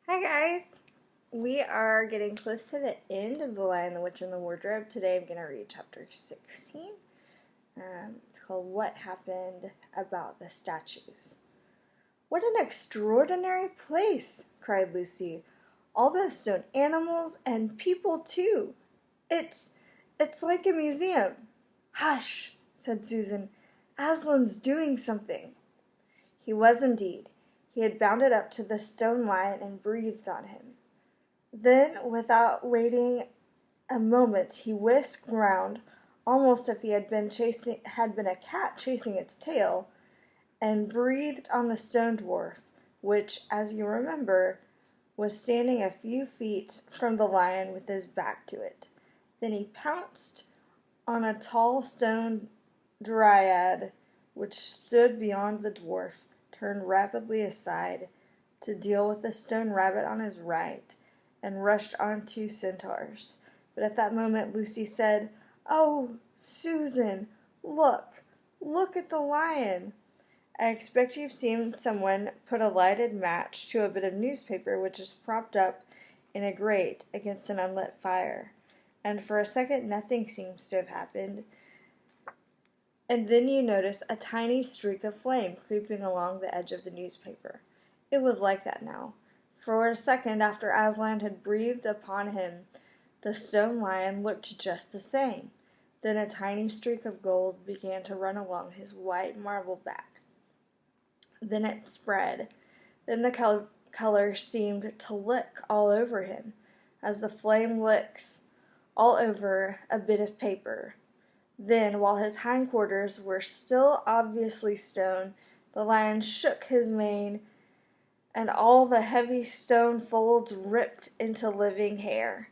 Hi guys! We are getting close to the end of The Lion, the Witch, and the Wardrobe. Today I'm going to read chapter 16. It's called What Happened About the Statues. "What an extraordinary place!" cried Lucy. "All those stone animals and people too. It's like a museum." "Hush!" said Susan. "Aslan's doing something." He was indeed. He had bounded up to the stone lion and breathed on him. Then, without waiting a moment, he whisked round, almost as if he had been a cat chasing its tail, and breathed on the stone dwarf, which, as you remember, was standing a few feet from the lion with his back to it. Then he pounced on a tall stone dryad which stood beyond the dwarf, turned rapidly aside to deal with the stone rabbit on his right, and rushed on 2 centaurs. But at that moment Lucy said, "Oh, Susan, look at the lion." "I expect you've seen someone put a lighted match to a bit of newspaper which is propped up in a grate against an unlit fire. And for a second nothing seems to have happened. And then you notice a tiny streak of flame creeping along the edge of the newspaper." It was like that now. For a second after Aslan had breathed upon him, the stone lion looked just the same. Then a tiny streak of gold began to run along his white marble back. Then it spread. Then the color seemed to lick all over him, as the flame licks all over a bit of paper. Then, while his hindquarters were still obviously stone, the lion shook his mane, and all the heavy stone folds ripped into living hair.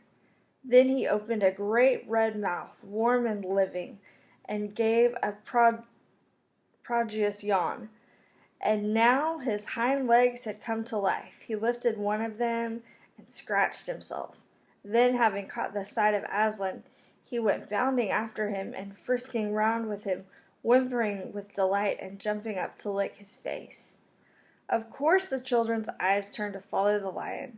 Then he opened a great red mouth, warm and living, and gave a prodigious yawn. And now his hind legs had come to life. He lifted one of them and scratched himself. Then, having caught the sight of Aslan, he went bounding after him and frisking round with him, whimpering with delight and jumping up to lick his face. Of course the children's eyes turned to follow the lion,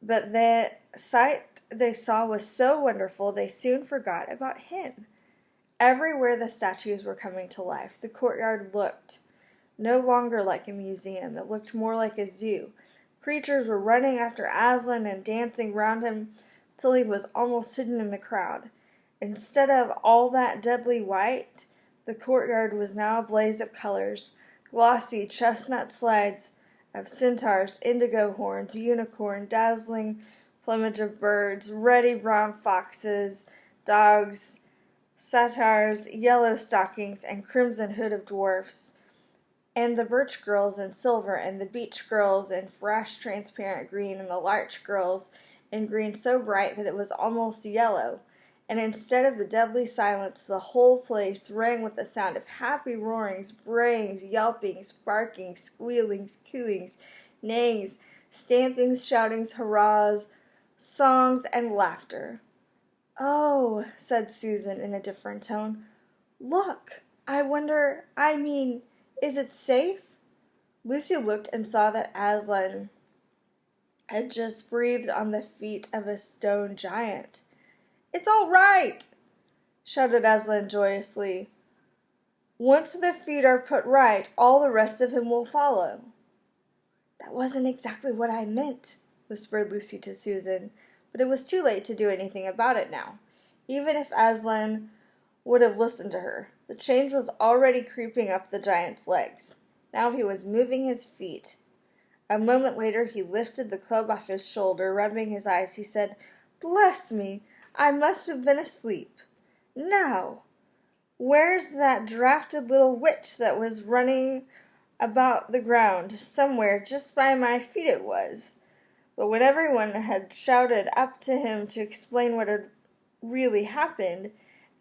but the sight they saw was so wonderful they soon forgot about him. Everywhere the statues were coming to life. The courtyard looked no longer like a museum. It looked more like a zoo. Creatures were running after Aslan and dancing round him till he was almost hidden in the crowd. Instead of all that deadly white, the courtyard was now a blaze of colors, glossy chestnut slides of centaurs, indigo horns, unicorn, dazzling plumage of birds, ruddy brown foxes, dogs, satyrs, yellow stockings, and crimson hood of dwarfs, and the birch girls in silver, and the beech girls in fresh transparent green, and the larch girls in green so bright that it was almost yellow. And instead of the deadly silence, the whole place rang with the sound of happy roarings, brayings, yelpings, barkings, squealings, cooings, neighings, stampings, shoutings, hurrahs, songs, and laughter. "Oh," said Susan in a different tone, "look! Is it safe?" Lucy looked and saw that Aslan had just breathed on the feet of a stone giant. "It's all right!" shouted Aslan joyously. "Once the feet are put right, all the rest of him will follow." "That wasn't exactly what I meant," whispered Lucy to Susan, but it was too late to do anything about it now, even if Aslan would have listened to her. The change was already creeping up the giant's legs. Now he was moving his feet. A moment later he lifted the club off his shoulder. Rubbing his eyes, he said, "Bless me! I must have been asleep. Now, where's that drafted little witch that was running about the ground? Somewhere just by my feet it was." But when everyone had shouted up to him to explain what had really happened,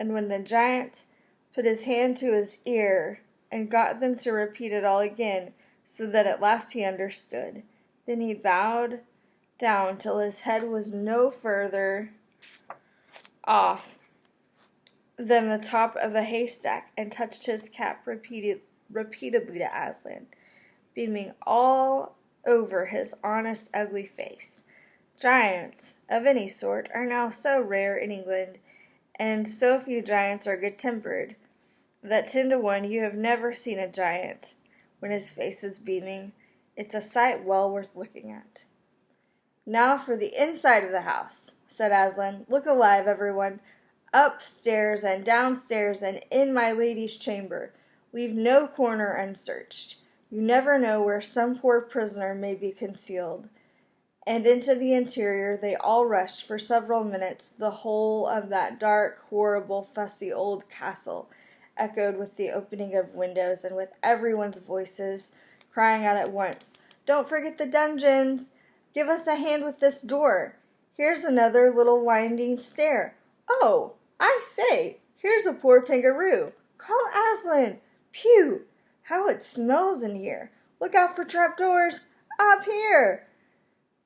and when the giant put his hand to his ear and got them to repeat it all again, so that at last he understood, then he bowed down till his head was no further off than the top of a haystack, and touched his cap repeatedly to Aslan, beaming all over his honest, ugly face. Giants, of any sort, are now so rare in England, and so few giants are good-tempered, that 10 to 1 you have never seen a giant when his face is beaming. It's a sight well worth looking at. "Now for the inside of the house," said Aslan. "Look alive, everyone. Upstairs and downstairs and in my lady's chamber. Leave no corner unsearched. You never know where some poor prisoner may be concealed." And into the interior they all rushed for several minutes. The whole of that dark, horrible, fussy old castle echoed with the opening of windows and with everyone's voices crying out at once, "Don't forget the dungeons! Give us a hand with this door! Here's another little winding stair! Oh, I say, here's a poor kangaroo! Call Aslan! Phew! How it smells in here! Look out for trapdoors! Up here!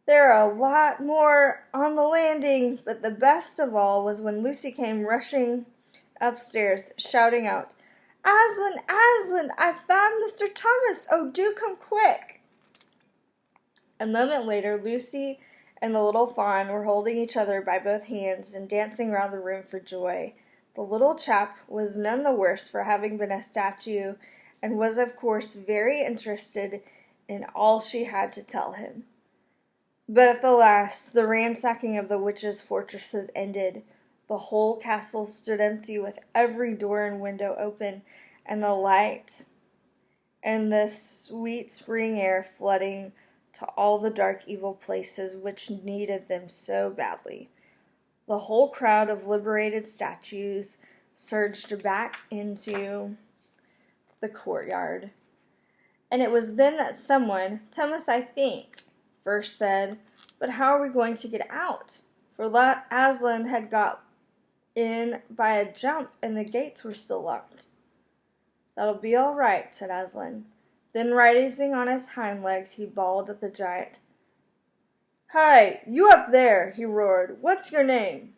There are a lot more on the landing." But the best of all was when Lucy came rushing upstairs, shouting out, "Aslan, Aslan, I've found Mr. Thomas! Oh, do come quick!" A moment later, Lucy and the little fawn were holding each other by both hands and dancing round the room for joy. The little chap was none the worse for having been a statue, and was of course very interested in all she had to tell him. But at the last, the ransacking of the witches' fortresses ended. The whole castle stood empty, with every door and window open, and the light and the sweet spring air flooding to all the dark, evil places which needed them so badly. The whole crowd of liberated statues surged back into the courtyard. And it was then that someone, Thomas, I think, first said, "But how are we going to get out?" For Aslan had got in by a jump, and the gates were still locked. "That'll be all right," said Aslan. Then, rising on his hind legs, he bawled at the giant. "Hi, you up there!" he roared. "What's your name?"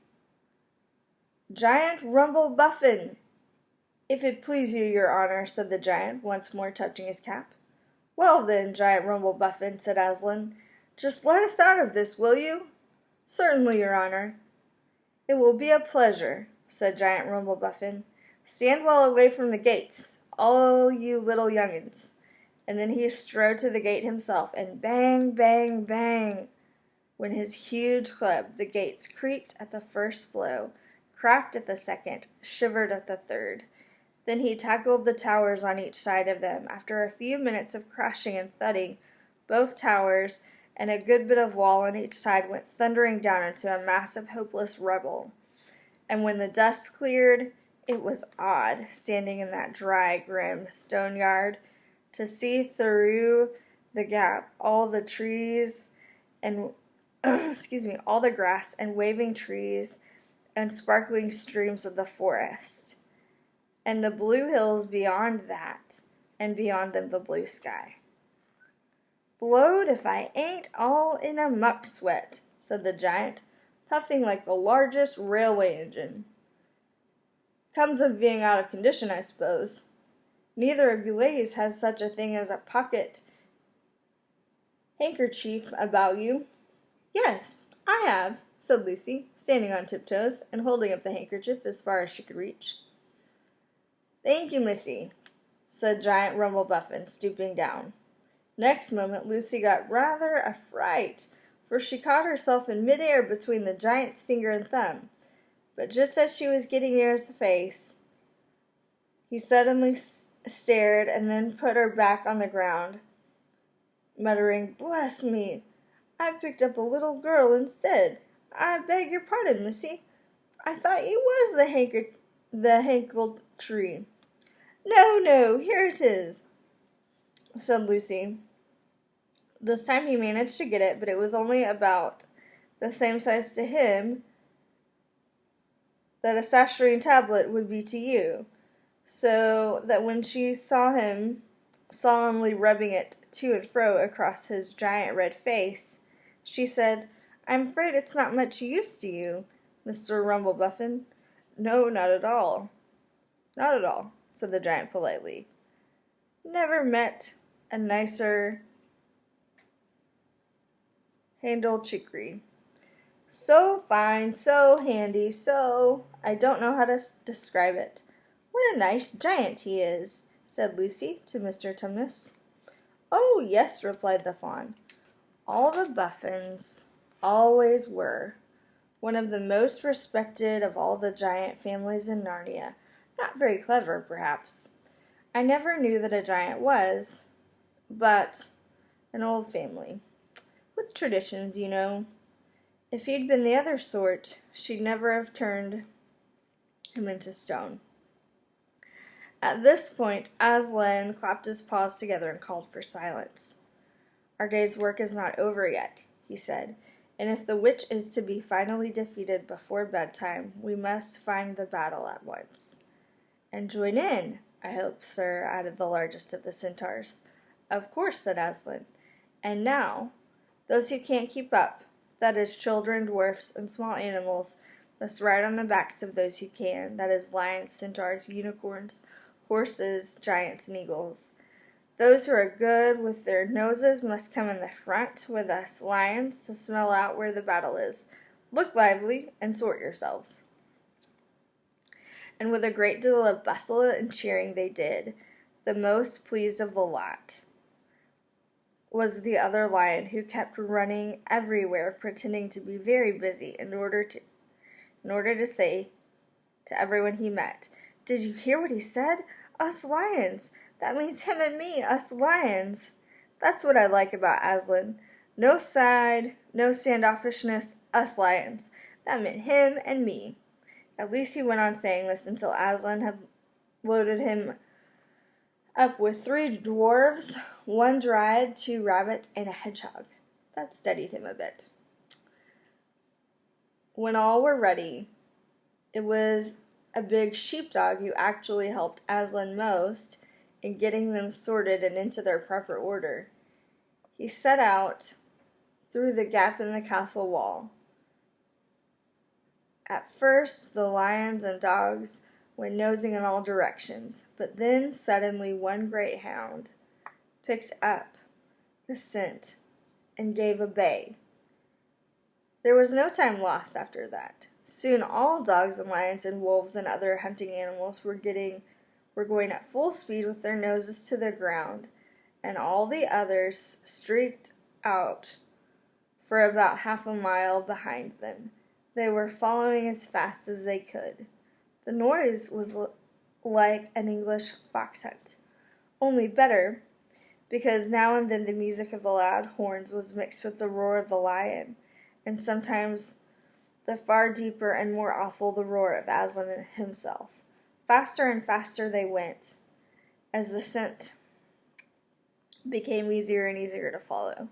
"Giant Rumble-Buffin, if it please you, your honor," said the giant, once more touching his cap. "Well then, Giant Rumble-Buffin," said Aslan, "just let us out of this, will you?" "Certainly, your honor." "It will be a pleasure," said Giant Rumble-Buffin. "Stand well away from the gates, all you little young'uns." And then he strode to the gate himself, and bang, bang, bang went his huge club. The gates creaked at the first blow, cracked at the second, shivered at the third. Then he tackled the towers on each side of them. After a few minutes of crashing and thudding, both towers and a good bit of wall on each side went thundering down into a mass of hopeless rubble. And when the dust cleared, it was odd, standing in that dry, grim stone yard, to see through the gap all the trees and all the grass and waving trees and sparkling streams of the forest, and the blue hills beyond that, and beyond them the blue sky. "Blowed if I ain't all in a muck sweat," said the giant, puffing like the largest railway engine. "Comes of being out of condition, I suppose. Neither of you ladies has such a thing as a pocket handkerchief about you." "Yes, I have," said Lucy, standing on tiptoes and holding up the handkerchief as far as she could reach. "Thank you, missy," said Giant Rumble-Buffin, stooping down. Next moment Lucy got rather a fright, for she caught herself in mid-air between the giant's finger and thumb. But just as she was getting near his face, he suddenly stared and then put her back on the ground, muttering, "Bless me, I picked up a little girl instead. I beg your pardon, missy. I thought you was the hankle-tree." "No, no, here it is," said Lucy. This time he managed to get it, but it was only about the same size to him that a saturine tablet would be to you, so that when she saw him solemnly rubbing it to and fro across his giant red face, she said, "I'm afraid it's not much use to you, Mr. Rumble-Buffin." "No, not at all. Not at all," said the giant politely. "Never met a nicer handled chicory. So fine, so handy, so I don't know how to describe it. What a nice giant he is, said Lucy to Mr. Tumnus. Oh, yes, replied the fawn. All the Buffins always were. One of the most respected of all the giant families in Narnia. Not very clever, perhaps. I never knew that a giant was, but an old family. With traditions, you know. If he'd been the other sort, she'd never have turned him into stone. At this point, Aslan clapped his paws together and called for silence. Our day's work is not over yet, he said, and if the witch is to be finally defeated before bedtime, we must find the battle at once. And join in, I hope, sir, added the largest of the centaurs. Of course, said Aslan. And now, those who can't keep up, that is, children, dwarfs, and small animals, must ride on the backs of those who can, that is, lions, centaurs, unicorns, horses, giants, and eagles. Those who are good with their noses must come in the front with us lions to smell out where the battle is. Look lively and sort yourselves. And with a great deal of bustle and cheering they did. The most pleased of the lot was the other lion, who kept running everywhere, pretending to be very busy in order to say to everyone he met, "Did you hear what he said? Us lions! That means him and me, us lions! That's what I like about Aslan. No side, no standoffishness, us lions. That meant him and me." At least he went on saying this until Aslan had loaded him up with 3 dwarves, 1 dryad, 2 rabbits, and a hedgehog. That steadied him a bit. When all were ready, it was a big sheepdog who actually helped Aslan most in getting them sorted and into their proper order. He set out through the gap in the castle wall. At first, the lions and dogs went nosing in all directions, but then suddenly one great hound picked up the scent and gave a bay. There was no time lost after that. Soon all dogs and lions and wolves and other hunting animals were going at full speed with their noses to the ground, and all the others streaked out for about half a mile behind them. They were following as fast as they could. The noise was like an English fox hunt, only better, because now and then the music of the loud horns was mixed with the roar of the lion, and sometimes the far deeper and more awful the roar of Aslan himself. Faster and faster they went, as the scent became easier and easier to follow.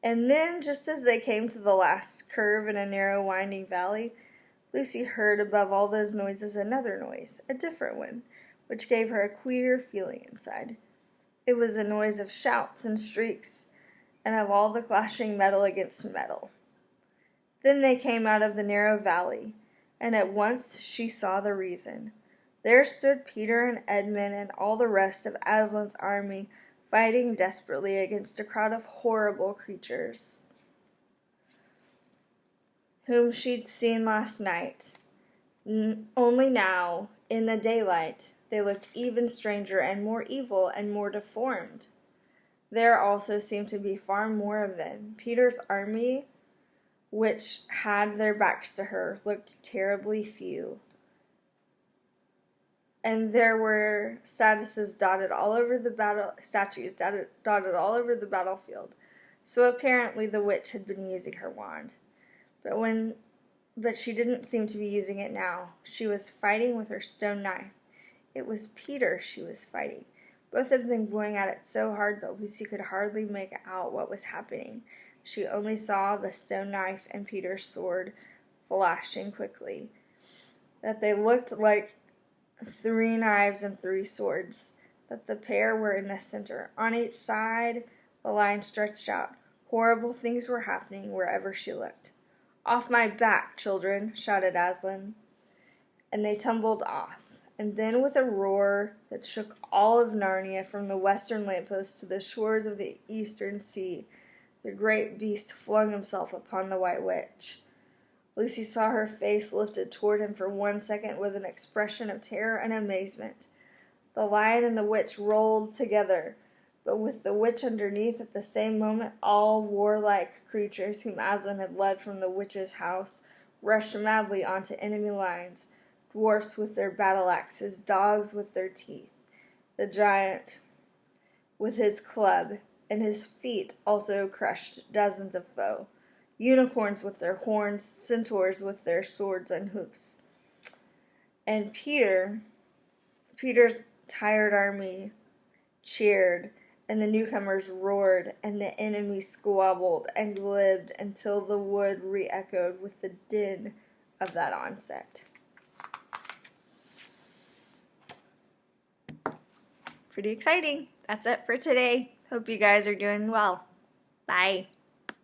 And then, just as they came to the last curve in a narrow, winding valley, Lucy heard above all those noises another noise, a different one, which gave her a queer feeling inside. It was a noise of shouts and shrieks, and of all the clashing metal against metal. Then they came out of the narrow valley, and at once she saw the reason. There stood Peter and Edmund and all the rest of Aslan's army, fighting desperately against a crowd of horrible creatures whom she'd seen last night. Only now, in the daylight, they looked even stranger and more evil and more deformed. There also seemed to be far more of them. Peter's army, which had their backs to her, looked terribly few. And there were statues dotted all over the battlefield. So apparently the witch had been using her wand. But she didn't seem to be using it now. She was fighting with her stone knife. It was Peter she was fighting, both of them going at it so hard that Lucy could hardly make out what was happening. She only saw the stone knife and Peter's sword flashing quickly, that they looked like 3 knives and 3 swords, that the pair were in the center. On each side, the line stretched out. Horrible things were happening wherever she looked. "Off my back, children," shouted Aslan, and they tumbled off. And then, with a roar that shook all of Narnia from the western lampposts to the shores of the eastern sea, The great beast flung himself upon the White Witch. Lucy saw her face lifted toward him for 1 second with an expression of terror and amazement. The lion and the witch rolled together, but with the witch underneath at the same moment, all warlike creatures whom Aslan had led from the witch's house rushed madly onto enemy lines, dwarfs with their battle axes, dogs with their teeth, the giant with his club, and his feet also crushed dozens of foe, unicorns with their horns, centaurs with their swords and hoofs. And Peter's tired army cheered, and the newcomers roared, and the enemy squabbled and lived until the wood re-echoed with the din of that onset. Pretty exciting. That's it for today. Hope you guys are doing well. Bye.